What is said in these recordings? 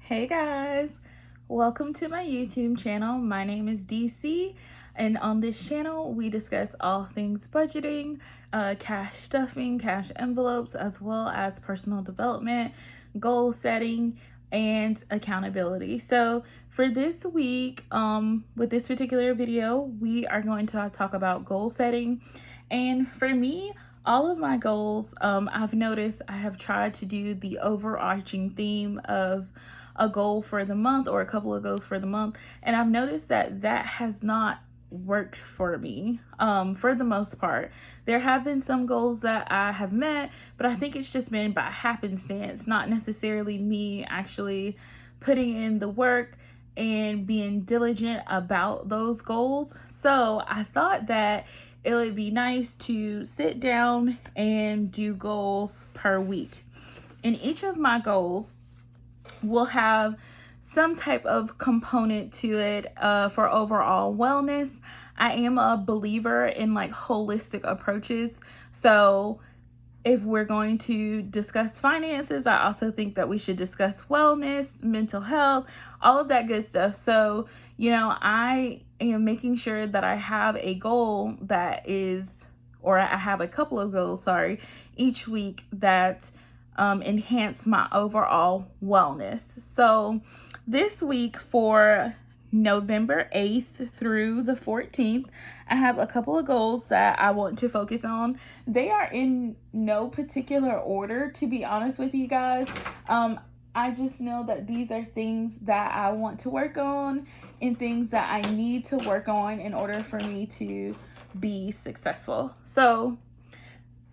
Hey guys, welcome to my YouTube channel. My name is DC, and on this channel we discuss all things budgeting, cash stuffing, cash envelopes, as well as personal development, goal setting, and accountability. So for this week, with this particular video, we are going to talk about goal setting. And for me, all of my goals, I've noticed I have tried to do the overarching theme of a goal for the month or a couple of goals for the month, and I've noticed that that has not worked for me for the most part. There have been some goals that I have met, but I think it's just been by happenstance, not necessarily me actually putting in the work and being diligent about those goals. So I thought that it would be nice to sit down and do goals per week. In each of my goals will have some type of component to it for overall wellness. I am a believer in like holistic approaches. So if we're going to discuss finances, I also think that we should discuss wellness, mental health, all of that good stuff. So, I am making sure that I have a goal that is, or I have a couple of goals, sorry, each week that enhance my overall wellness. So this week for November 8th through the 14th, I have a couple of goals that I want to focus on. They are in no particular order, to be honest with you guys. I just know that these are things that I want to work on and things that I need to work on in order for me to be successful. So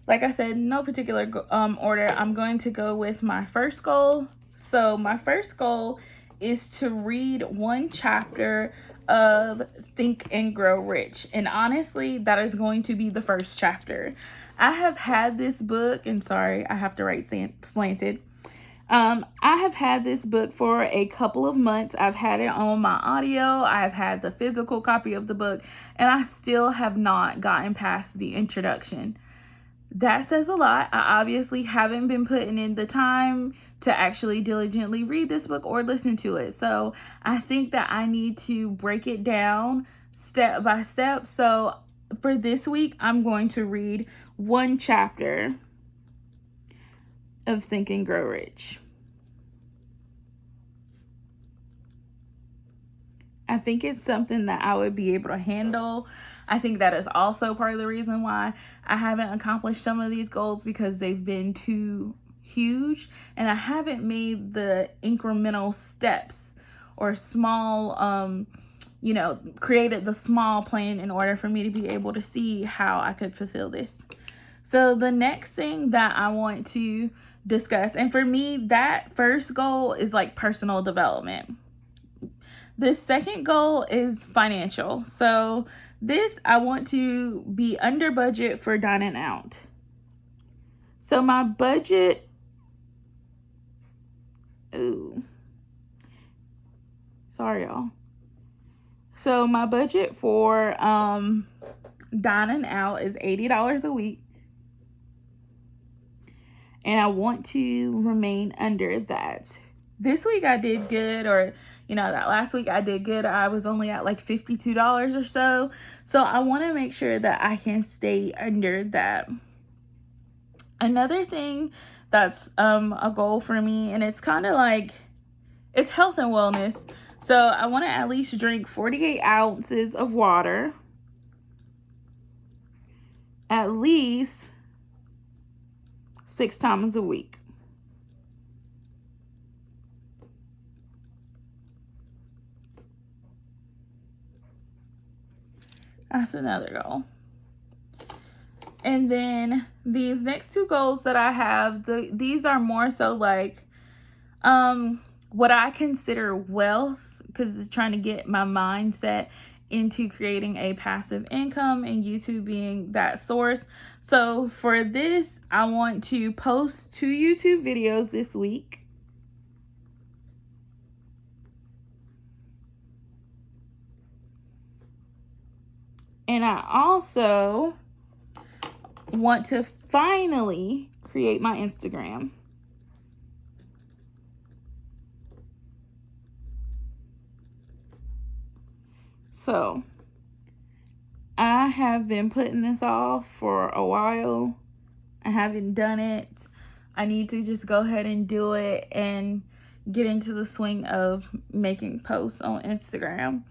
like I said, no particular order. I'm going to go with my first goal. So my first goal is to read one chapter of Think and Grow Rich. And honestly, that is going to be the first chapter. I have had this book, and sorry, I have to write slanted. I have had this book for a couple of months. I've had it on my audio. I've had the physical copy of the book, and I still have not gotten past the introduction. That says a lot. I obviously haven't been putting in the time to actually diligently read this book or listen to it. So I think that I need to break it down step by step. So for this week, I'm going to read one chapter of Think and Grow Rich. I think it's something that I would be able to handle. I think that is also part of the reason why I haven't accomplished some of these goals, because they've been too huge and I haven't made the incremental steps or small, created the small plan in order for me to be able to see how I could fulfill this. So the next thing that I want to discuss, and for me, that first goal is like personal development. The second goal is financial. So this, I want to be under budget for dining out. So my budget, sorry y'all. So my budget for dining out is $80 a week. And I want to remain under that. This week I did good, or that last week I did good. I was only at like $52 or so. So I want to make sure that I can stay under that. Another thing that's a goal for me, and it's kind of like, it's health and wellness. So I want to at least drink 48 ounces of water at least 6 times a week. That's another goal. And then these next two goals that I have, these are more so like what I consider wealth, because it's trying to get my mindset into creating a passive income and YouTube being that source. So for this, I want to post 2 YouTube videos this week. And I also want to finally create my Instagram. So I have been putting this off for a while. I haven't done it. I need to just go ahead and do it and get into the swing of making posts on Instagram.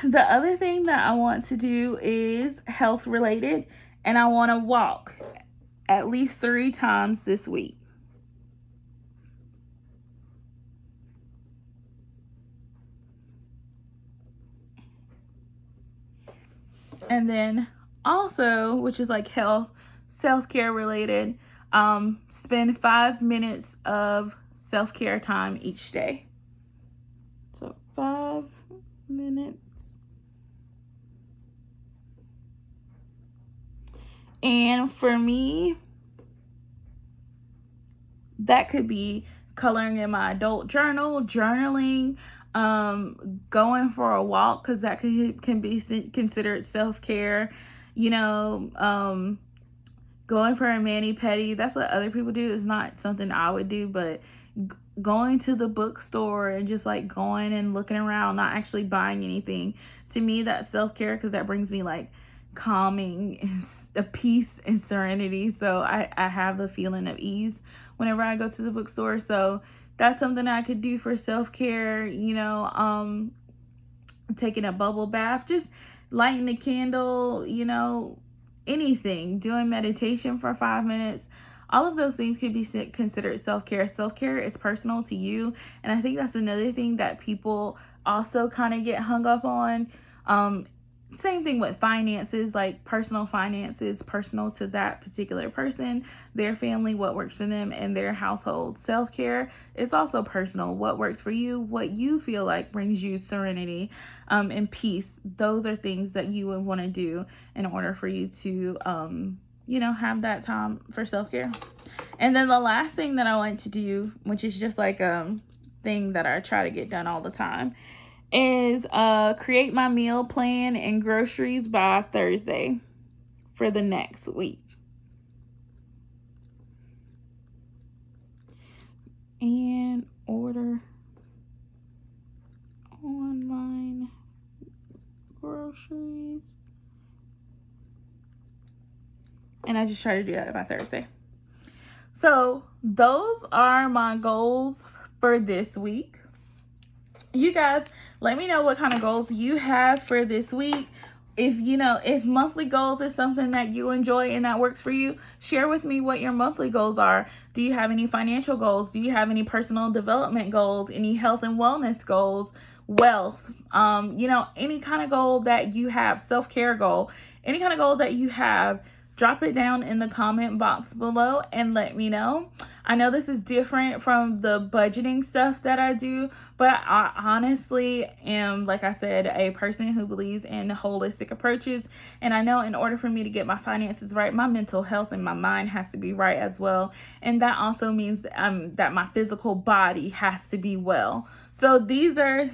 The other thing that I want to do is health related, and I want to walk at least 3 times this week. And then also, which is like health, self-care related, spend 5 minutes of self-care time each day. So 5 minutes. And for me, that could be coloring in my adult journal, journaling, going for a walk, because that can be considered self-care, going for a mani-pedi. That's what other people do. It's not something I would do, but going to the bookstore and just like going and looking around, not actually buying anything, to me that's self-care, because that brings me like calming, a peace and serenity. So I have the feeling of ease whenever I go to the bookstore. So that's something I could do for self-care. Taking a bubble bath, just lighting a candle, anything, doing meditation for 5 minutes. All of those things could be considered self-care. Self-care is personal to you. And I think that's another thing that people also kind of get hung up on. Same thing with finances, like personal finances, personal to that particular person, their family, what works for them and their household. Self-care is also personal. What works for you, what you feel like brings you serenity and peace. Those are things that you would want to do in order for you to, have that time for self-care. And then the last thing that I want to do, which is just like a thing that I try to get done all the time, is create my meal plan and groceries by Thursday for the next week. And order online groceries. And I just try to do that by Thursday. So those are my goals for this week. You guys, let me know what kind of goals you have for this week. If monthly goals is something that you enjoy and that works for you, share with me what your monthly goals are. Do you have any financial goals? Do you have any personal development goals? Any health and wellness goals? Wealth? Any kind of goal that you have, self-care goal, any kind of goal that you have, drop it down in the comment box below and let me know. I know this is different from the budgeting stuff that I do, but I honestly am, like I said, a person who believes in holistic approaches. And I know in order for me to get my finances right, my mental health and my mind has to be right as well. And that also means that my physical body has to be well. So these are,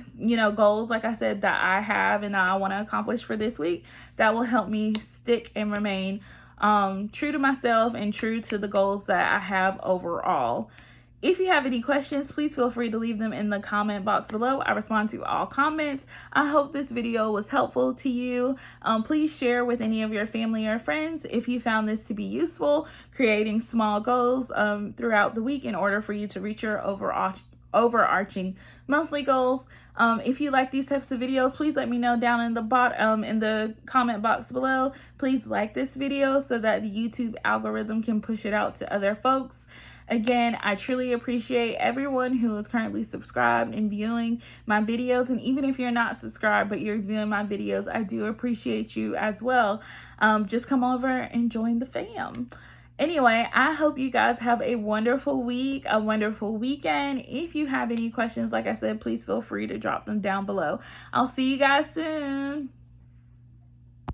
goals, like I said, that I have and I want to accomplish for this week that will help me stick and remain true to myself and true to the goals that I have overall. If you have any questions, please feel free to leave them in the comment box below. I respond to all comments. I hope this video was helpful to you. Please share with any of your family or friends if you found this to be useful, creating small goals throughout the week in order for you to reach your overarching monthly goals. If you like these types of videos, please let me know down in the bottom in the comment box below. Please like this video so that the YouTube algorithm can push it out to other folks. Again, I truly appreciate everyone who is currently subscribed and viewing my videos. And even if you're not subscribed but you're viewing my videos, I do appreciate you as well. Just come over and join the fam. Anyway, I hope you guys have a wonderful week, a wonderful weekend. If you have any questions, like I said, please feel free to drop them down below. I'll see you guys soon.